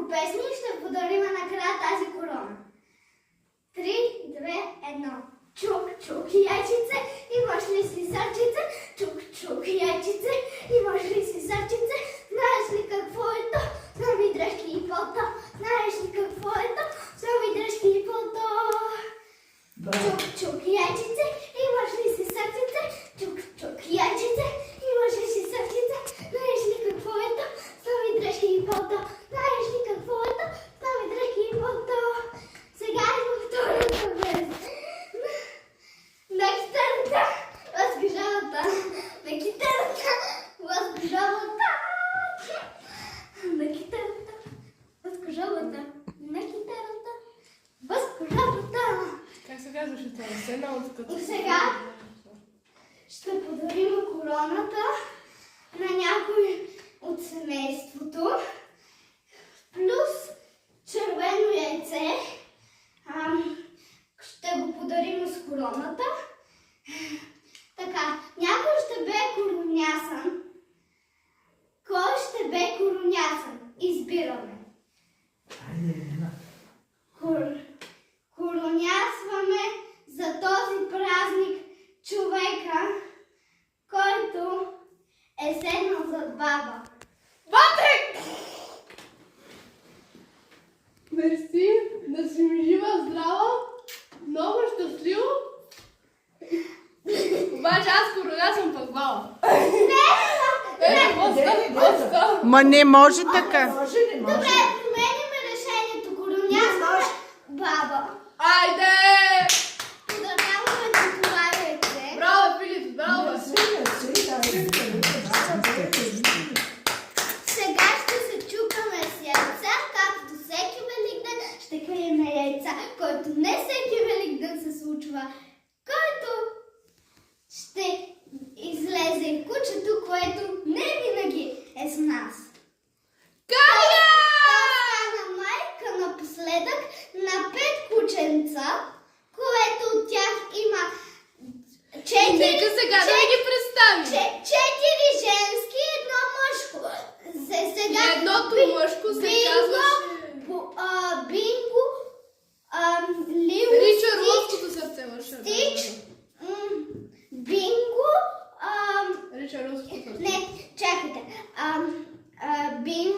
няколко песни и ще подарим накрая тази корона. 3, 2, 1. Чук, чук, яйчице, имаш ли си сърчице? Чук, чук, яйчице, имаш ли си сърчице? Знаеш ли какво е то? Нови дрежки и фото. Знаеш ли какво е то? Нови дрежки и фото. Чук, чук, яйчице, имаш ли си сърчице? Чук, чук, яйчице, имаш ли си сърчице? Знаеш ли какво е то? Нови дрежки и фото. Знаеш ли какво е то? Нови дрежки и фото. Сега идва втората версия. На китарата, възгожалата. На китарата, възгожалата. На китарата, възгожалата. На китарата, възгожалата. Как се казваше това? И сега ще подарим короната на някой от семейството. Плюс червено яйце. Ще го подарим с короната. Така, някой ще бе коронясан. Кой ще бе коронясан? Избираме. Коронясваме за този празник човека, който е седнал зад баба. Патрик! Мерси, да си ми жива, здрава, много щастливо. Обаче аз короля съм пък баба. Поста. Ма не може така. Добре, променим решението. Коронясваме баба. Айде! Подаряваме ти това яйце. Браво, Филип, браво! Сега ще се чукаме с яйца, както всеки Великден ще крием яйца, който не всеки Великден се случва, който ще излезе кучето, което не винаги е с нас. Кая! Та стана майка напоследък на 5 кученца, което от тях има 4. Нека сега да ги представим. 4 женски и 1 мъжко. Сега И едното мъжко се казваше... Бинго, Лил, Ричард Лъвското сърце, Маша. Стич,